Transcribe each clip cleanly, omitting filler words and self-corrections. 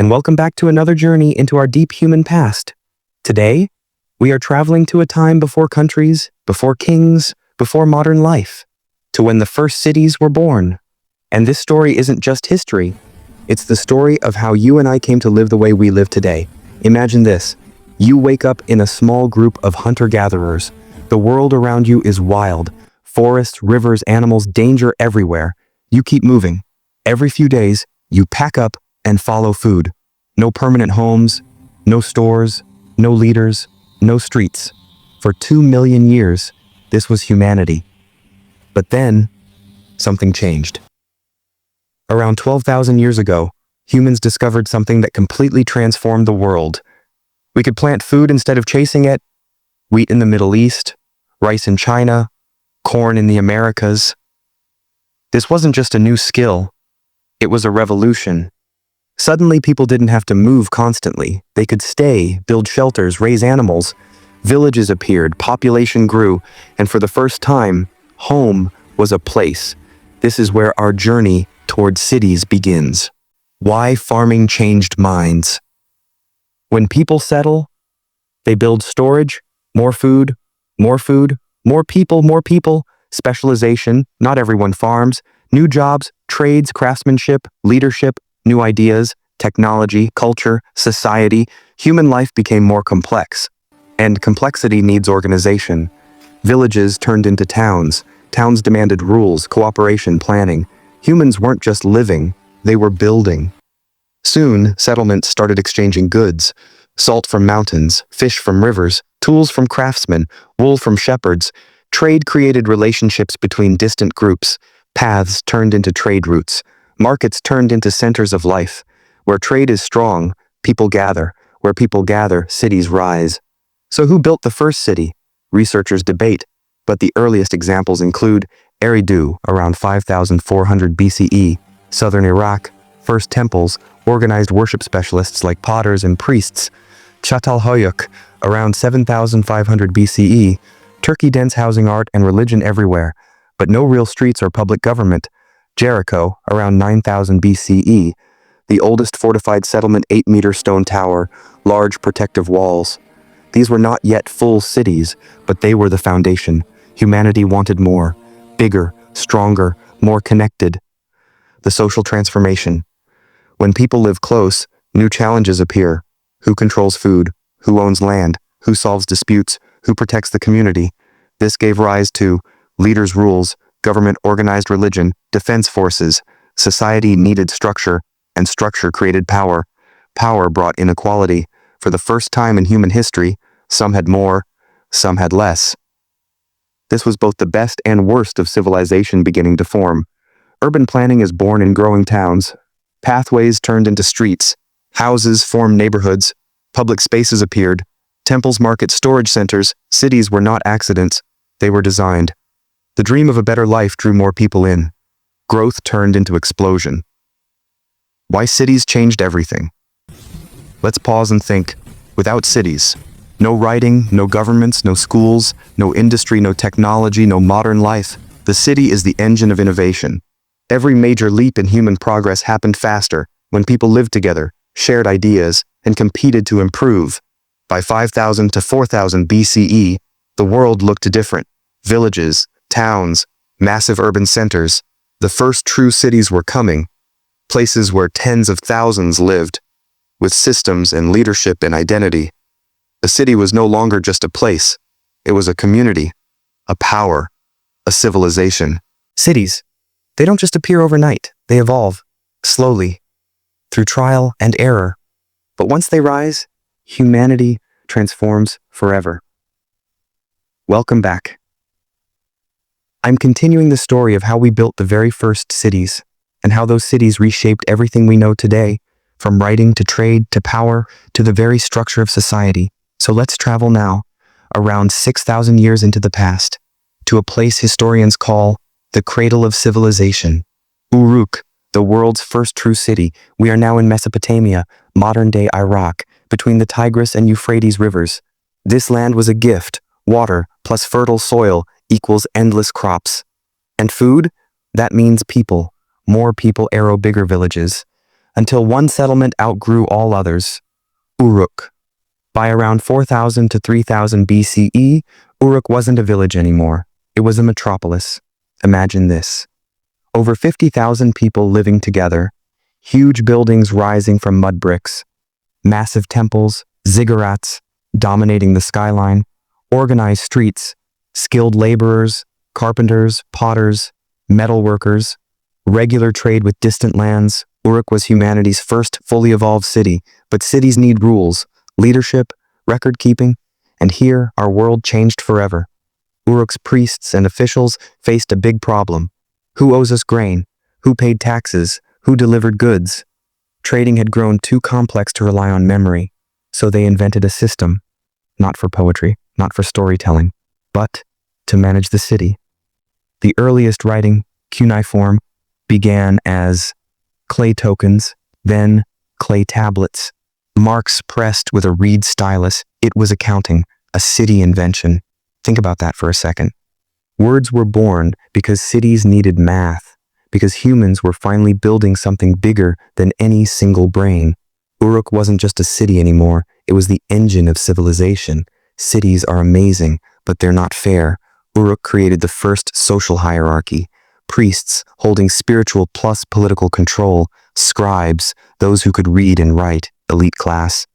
and welcome back to another journey into our deep human past. Today, we are traveling to a time before countries, before kings, before modern life, to when the first cities were born. And this story isn't just history, it's the story of how you and I came to live the way we live today. Imagine this. You wake up in a small group of hunter-gatherers. The world around you is wild. Forests, rivers, animals, danger everywhere. You keep moving. Every few days, you pack up and follow food. No permanent homes, no stores, no leaders, no streets. For 2 million years, this was humanity. But then, something changed. Around 12,000 years ago, humans discovered something that completely transformed the world. We could plant food instead of chasing it, wheat in the Middle East, rice in China, corn in the Americas. This wasn't just a new skill, it was a revolution. Suddenly, people didn't have to move constantly. They could stay, build shelters, raise animals. Villages appeared, population grew, and for the first time, home was a place. This is where our journey toward cities begins. Why farming changed minds. When people settle, they build storage, more food, more food, more people, specialization, not everyone farms, new jobs, trades, craftsmanship, leadership, new ideas, technology, culture, society. Human life became more complex. And complexity needs organization. Villages turned into towns. Towns demanded rules, cooperation, planning. Humans weren't just living, they were building. Soon, settlements started exchanging goods. Salt from mountains, fish from rivers, tools from craftsmen, wool from shepherds. Trade created relationships between distant groups. Paths turned into trade routes. Markets turned into centers of life. Where trade is strong, people gather. Where people gather, cities rise. So who built the first city? Researchers debate, but the earliest examples include Eridu, around 5400 BCE, southern Iraq, first temples, organized worship specialists like potters and priests, Çatalhöyük, around 7500 BCE, Turkey dense housing, art, and religion everywhere, but no real streets or public government, Jericho, around 9000 BCE, the oldest fortified settlement, 8-meter stone tower, large protective walls. These were not yet full cities, but they were the foundation. Humanity wanted more, bigger, stronger, more connected. The social transformation. When people live close, new challenges appear. Who controls food? Who owns land? Who solves disputes? Who protects the community? This gave rise to leaders' rules, government organized religion, defense forces. Society needed structure, and structure created power. Power brought inequality. For the first time in human history, some had more, some had less. This was both the best and worst of civilization beginning to form. Urban planning is born in growing towns. Pathways turned into streets. Houses formed neighborhoods. Public spaces appeared. Temples, markets, storage centers. Cities were not accidents. They were designed. The dream of a better life drew more people in. Growth turned into explosion. Why cities changed everything. Let's pause and think. Without cities, no writing, no governments, no schools, no industry, no technology, no modern life. The city is the engine of innovation. Every major leap in human progress happened faster when people lived together, shared ideas, and competed to improve. By 5000 to 4000 BCE, the world looked different. Villages, towns, massive urban centers. The first true cities were coming, places where tens of thousands lived, with systems and leadership and identity. A city was no longer just a place. It was a community, a power, a civilization. Cities, they don't just appear overnight. They evolve, slowly, through trial and error. But once they rise, humanity transforms forever. Welcome back. I'm continuing the story of how we built the very first cities, and how those cities reshaped everything we know today, from writing to trade to power to the very structure of society. So let's travel now, around 6,000 years into the past, to a place historians call the cradle of civilization. Uruk, the world's first true city. We are now in Mesopotamia, modern-day Iraq, between the Tigris and Euphrates rivers. This land was a gift. Water plus fertile soil equals endless crops. And food? That means people. More people arrow bigger villages. until one settlement outgrew all others, Uruk. By around 4000 to 3000 BCE, Uruk wasn't a village anymore. It was a metropolis. Imagine this. Over 50,000 people living together, huge buildings rising from mud bricks, massive temples, ziggurats dominating the skyline, organized streets, skilled laborers, carpenters, potters, metal workers, regular trade with distant lands. Uruk was humanity's first fully evolved city, but cities need rules, leadership, record-keeping, and here our world changed forever. Uruk's priests and officials faced a big problem. Who owes us grain? Who paid taxes? Who delivered goods? Trading had grown too complex to rely on memory, so they invented a system, not for poetry, not for storytelling, but to manage the city. The earliest writing, cuneiform, began as clay tokens, then clay tablets, marks pressed with a reed stylus. It was accounting, a city invention. Think about that for a second. Words were born because cities needed math, because humans were finally building something bigger than any single brain. Uruk wasn't just a city anymore, it was the engine of civilization. Cities are amazing, but they're not fair. Uruk created the first social hierarchy. Priests holding spiritual plus political control, scribes, those who could read and write, elite class,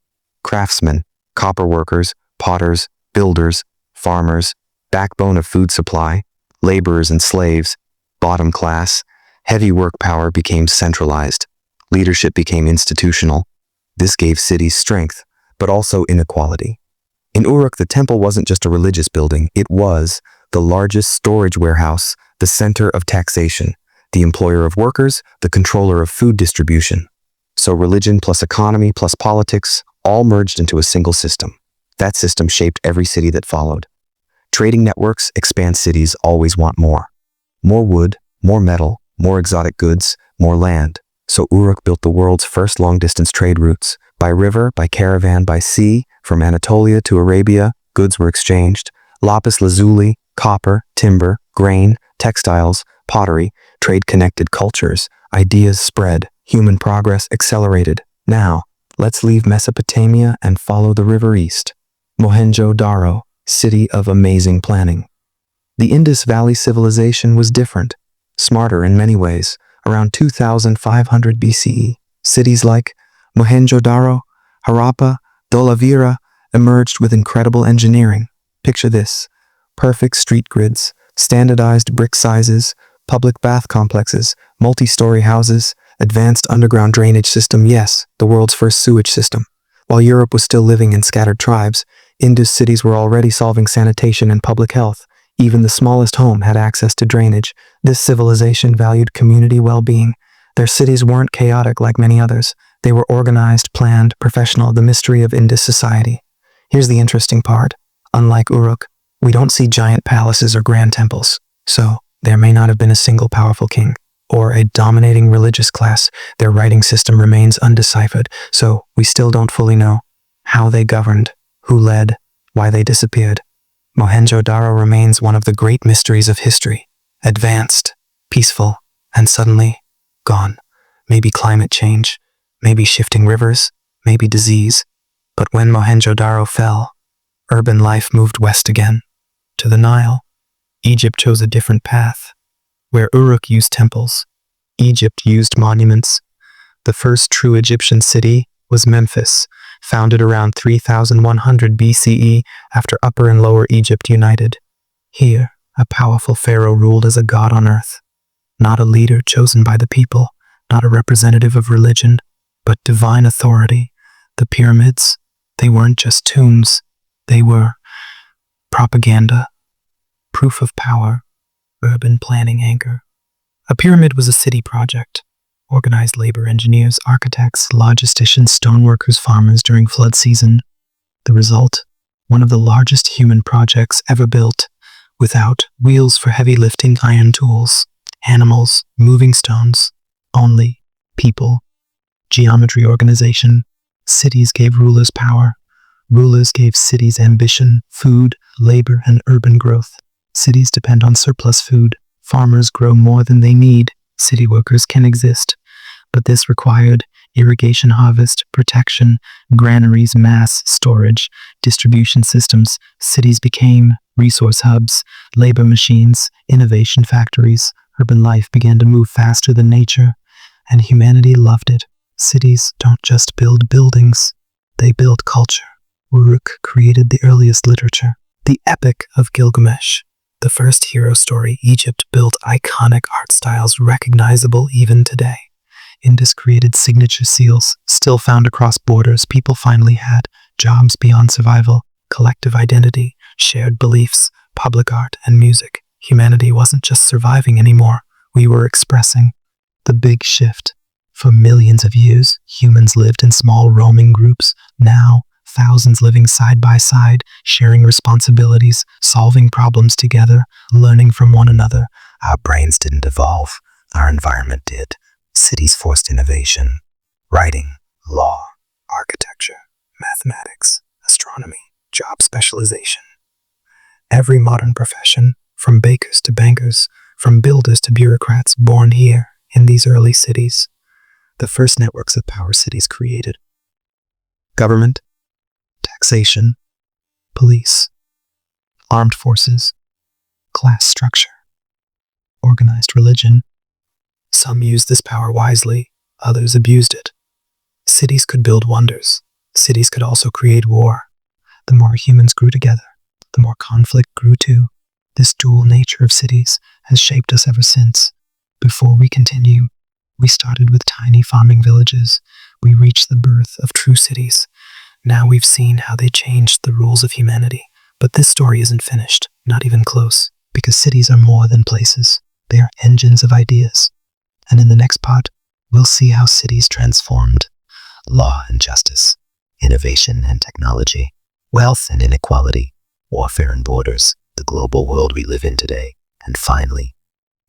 craftsmen, copper workers, potters, builders, farmers, backbone of food supply, laborers and slaves, bottom class. Heavy work power became centralized. Leadership became institutional. This gave cities strength, but also inequality. In Uruk, the temple wasn't just a religious building, it was the largest storage warehouse, the center of taxation, the employer of workers, the controller of food distribution. So religion plus economy plus politics all merged into a single system. That system shaped every city that followed. Trading networks expand cities always want more. More wood, more metal, more exotic goods, more land. So Uruk built the world's first long-distance trade routes. By river, by caravan, by sea, from Anatolia to Arabia, goods were exchanged. Lapis lazuli, copper, timber, grain, textiles, pottery, trade connected cultures. Ideas spread. Human progress accelerated. Now, let's leave Mesopotamia and follow the river east. Mohenjo-Daro, city of amazing planning. The Indus Valley civilization was different, smarter in many ways. Around 2500 BCE, cities like Mohenjo-Daro, Harappa, Dholavira emerged with incredible engineering. Picture this: perfect street grids, standardized brick sizes, public bath complexes, multi-story houses, advanced underground drainage system, yes, the world's first sewage system. While Europe was still living in scattered tribes, Indus cities were already solving sanitation and public health. Even the smallest home had access to drainage. This civilization valued community well-being. Their cities weren't chaotic like many others. They were organized, planned, professional, the mystery of Indus society. Here's the interesting part. Unlike Uruk, we don't see giant palaces or grand temples. So, there may not have been a single powerful king or a dominating religious class. Their writing system remains undeciphered, so we still don't fully know how they governed, who led, why they disappeared. Mohenjo-Daro remains one of the great mysteries of history. Advanced, peaceful, and suddenly gone. Maybe climate change, maybe shifting rivers, maybe disease. But when Mohenjo-Daro fell, urban life moved west again, to the Nile. Egypt chose a different path. Where Uruk used temples, Egypt used monuments. The first true Egyptian city was Memphis, founded around 3100 BCE after Upper and Lower Egypt united. Here, a powerful pharaoh ruled as a god on earth. Not a leader chosen by the people, not a representative of religion, but divine authority. The pyramids, they weren't just tombs, they were propaganda, proof of power, urban planning anchor. A pyramid was a city project. Organized labor, engineers, architects, logisticians, stoneworkers, farmers during flood season. The result, one of the largest human projects ever built, without wheels for heavy lifting, iron tools, animals, moving stones, only people. Geometry, organization. Cities gave rulers power. Rulers gave cities ambition, food, labor, and urban growth. Cities depend on surplus food. Farmers grow more than they need. City workers can exist. But this required irrigation, harvest, protection, granaries, mass storage, distribution systems. Cities became resource hubs, labor machines, innovation factories. Urban life began to move faster than nature, and humanity loved it. Cities don't just build buildings, they build culture. Uruk created the earliest literature, the Epic of Gilgamesh. The first hero story. Egypt built iconic art styles recognizable even today. Indus created signature seals, still found across borders. People finally had jobs beyond survival, collective identity, shared beliefs, public art, and music. Humanity wasn't just surviving anymore, we were expressing. The big shift. For millions of years, humans lived in small roaming groups. Now, thousands living side by side, sharing responsibilities, solving problems together, learning from one another. Our brains didn't evolve, our environment did. Cities forced innovation. Writing, law, architecture, mathematics, astronomy, job specialization. Every modern profession, from bakers to bankers, from builders to bureaucrats, born here in these early cities. The first networks of power cities created. Government, taxation, police, armed forces, class structure, organized religion. Some used this power wisely, others abused it. Cities could build wonders. Cities could also create war. The more humans grew together, the more conflict grew too. This dual nature of cities has shaped us ever since. Before we continue, we started with tiny farming villages. We reached the birth of true cities. Now we've seen how they changed the rules of humanity. But this story isn't finished, not even close, because cities are more than places. They are engines of ideas. And in the next part, we'll see how cities transformed law and justice, innovation and technology, wealth and inequality, warfare and borders, the global world we live in today. And finally,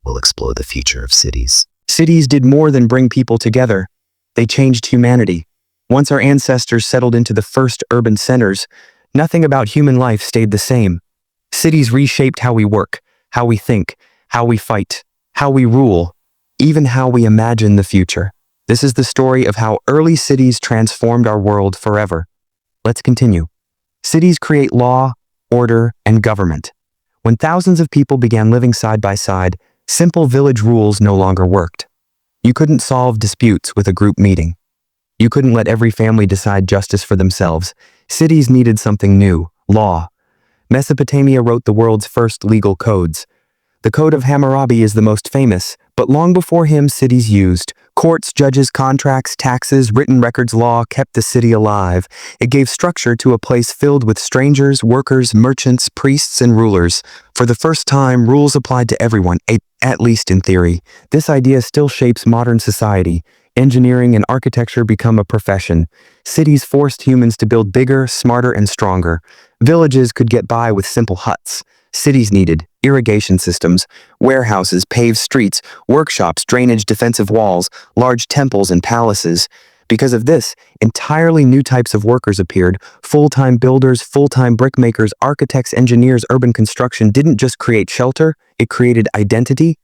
we'll explore the future of cities. Cities did more than bring people together. They changed humanity. Once our ancestors settled into the first urban centers, nothing about human life stayed the same. Cities reshaped how we work, how we think, how we fight, how we rule, even how we imagine the future. This is the story of how early cities transformed our world forever. Let's continue. Cities create law, order, and government. When thousands of people began living side by side, simple village rules no longer worked. You couldn't solve disputes with a group meeting. You couldn't let every family decide justice for themselves. Cities needed something new, law. Mesopotamia wrote the world's first legal codes. The Code of Hammurabi is the most famous, but long before him, cities used courts, judges, contracts, taxes, written records. Law kept the city alive. It gave structure to a place filled with strangers, workers, merchants, priests, and rulers. For the first time, rules applied to everyone, at least in theory. This idea still shapes modern society. Engineering and architecture become a profession. Cities forced humans to build bigger, smarter, and stronger. Villages could get by with simple huts. Cities needed irrigation systems, warehouses, paved streets, workshops, drainage, defensive walls, large temples, and palaces. Because of this, entirely new types of workers appeared. Full-time builders, full-time brickmakers, architects, engineers. Urban construction didn't just create shelter, it created identity.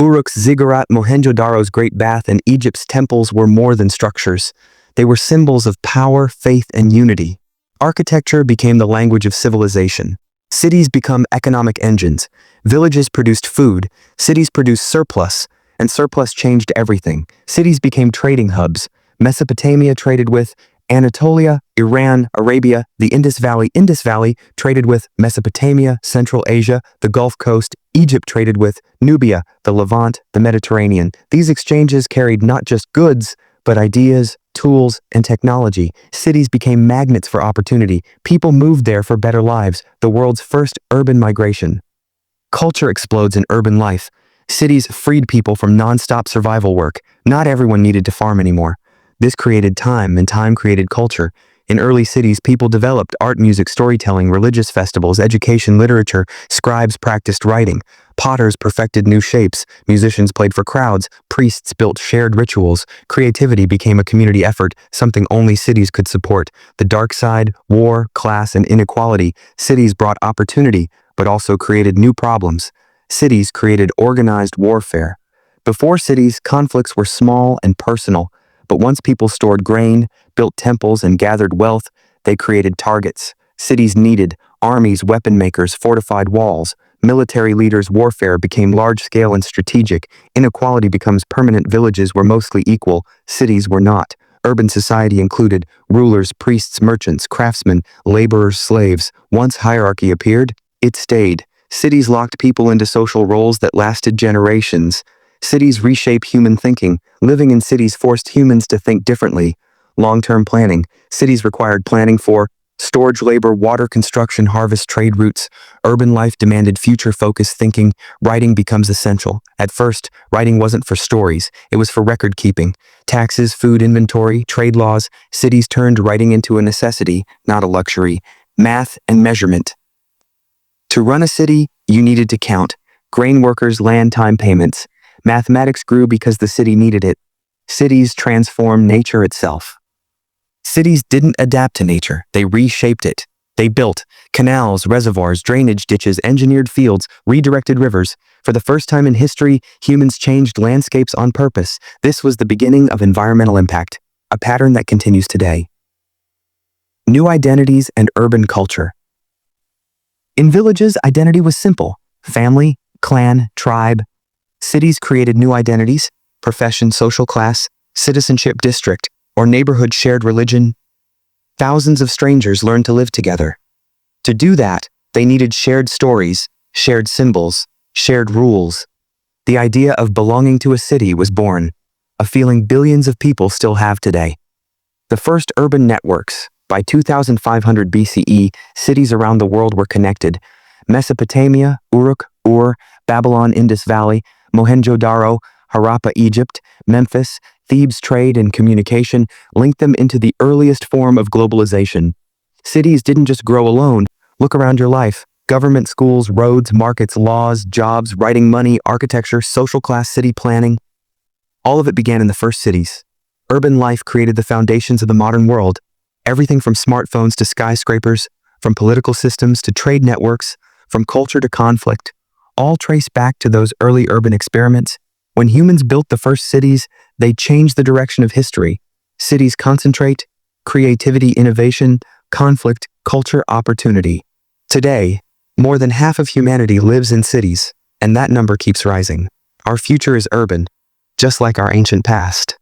Uruk's ziggurat, Mohenjo-Daro's Great Bath, and Egypt's temples were more than structures. They were symbols of power, faith, and unity. Architecture became the language of civilization. Cities become economic engines. Villages produced food, cities produced surplus, and surplus changed everything. Cities became trading hubs. Mesopotamia traded with Anatolia, Iran, Arabia, the Indus Valley traded with Mesopotamia, Central Asia, the Gulf Coast. Egypt traded with Nubia, the Levant, the Mediterranean. These exchanges carried not just goods, but ideas, tools, and technology. Cities became magnets for opportunity. People moved there for better lives. The world's first urban migration. Culture explodes in urban life. Cities freed people from non-stop survival work. Not everyone needed to farm anymore. This created time, and time created culture. In early cities, people developed art, music, storytelling, religious festivals, education, literature. Scribes practiced writing. Potters perfected new shapes. Musicians played for crowds. Priests built shared rituals. Creativity became a community effort, something only cities could support. The dark side, war, class, and inequality. Cities brought opportunity, but also created new problems. Cities created organized warfare. Before cities, conflicts were small and personal. But once people stored grain, built temples, and gathered wealth, they created targets. Cities needed armies, weapon makers, fortified walls. Military leaders' warfare became large-scale and strategic. Inequality becomes permanent. Villages were mostly equal. Cities were not. Urban society included rulers, priests, merchants, craftsmen, laborers, slaves. Once hierarchy appeared, it stayed. Cities locked people into social roles that lasted generations. Cities reshape human thinking. Living in cities forced humans to think differently. Long-term planning. Cities required planning for storage, labor, water, construction, harvest, trade routes. Urban life demanded future-focused thinking. Writing becomes essential. At first, writing wasn't for stories. It was for record-keeping. Taxes, food inventory, trade laws. Cities turned writing into a necessity, not a luxury. Math and measurement. To run a city, you needed to count. Grain workers, land time payments. Mathematics grew because the city needed it. Cities transformed nature itself. Cities didn't adapt to nature, they reshaped it. They built canals, reservoirs, drainage ditches, engineered fields, redirected rivers. For the first time in history, humans changed landscapes on purpose. This was the beginning of environmental impact, a pattern that continues today. New identities and urban culture. In villages, identity was simple: family, clan, tribe. Cities created new identities: profession, social class, citizenship, district, or neighborhood, shared religion. Thousands of strangers learned to live together. To do that, they needed shared stories, shared symbols, shared rules. The idea of belonging to a city was born, a feeling billions of people still have today. The first urban networks. By 2500 BCE, cities around the world were connected. Mesopotamia, Uruk, Babylon, Indus Valley, Mohenjo-Daro, Harappa, Egypt, Memphis, Thebes. Trade and communication linked them into the earliest form of globalization. Cities didn't just grow alone. Look around your life. Government, schools, roads, markets, laws, jobs, writing, money, architecture, social class, city planning. All of it began in the first cities. Urban life created the foundations of the modern world. Everything from smartphones to skyscrapers, from political systems to trade networks, from culture to conflict, all trace back to those early urban experiments. When humans built the first cities, they changed the direction of history. Cities concentrate creativity, innovation, conflict, culture, opportunity. Today, more than half of humanity lives in cities, and that number keeps rising. Our future is urban, just like our ancient past.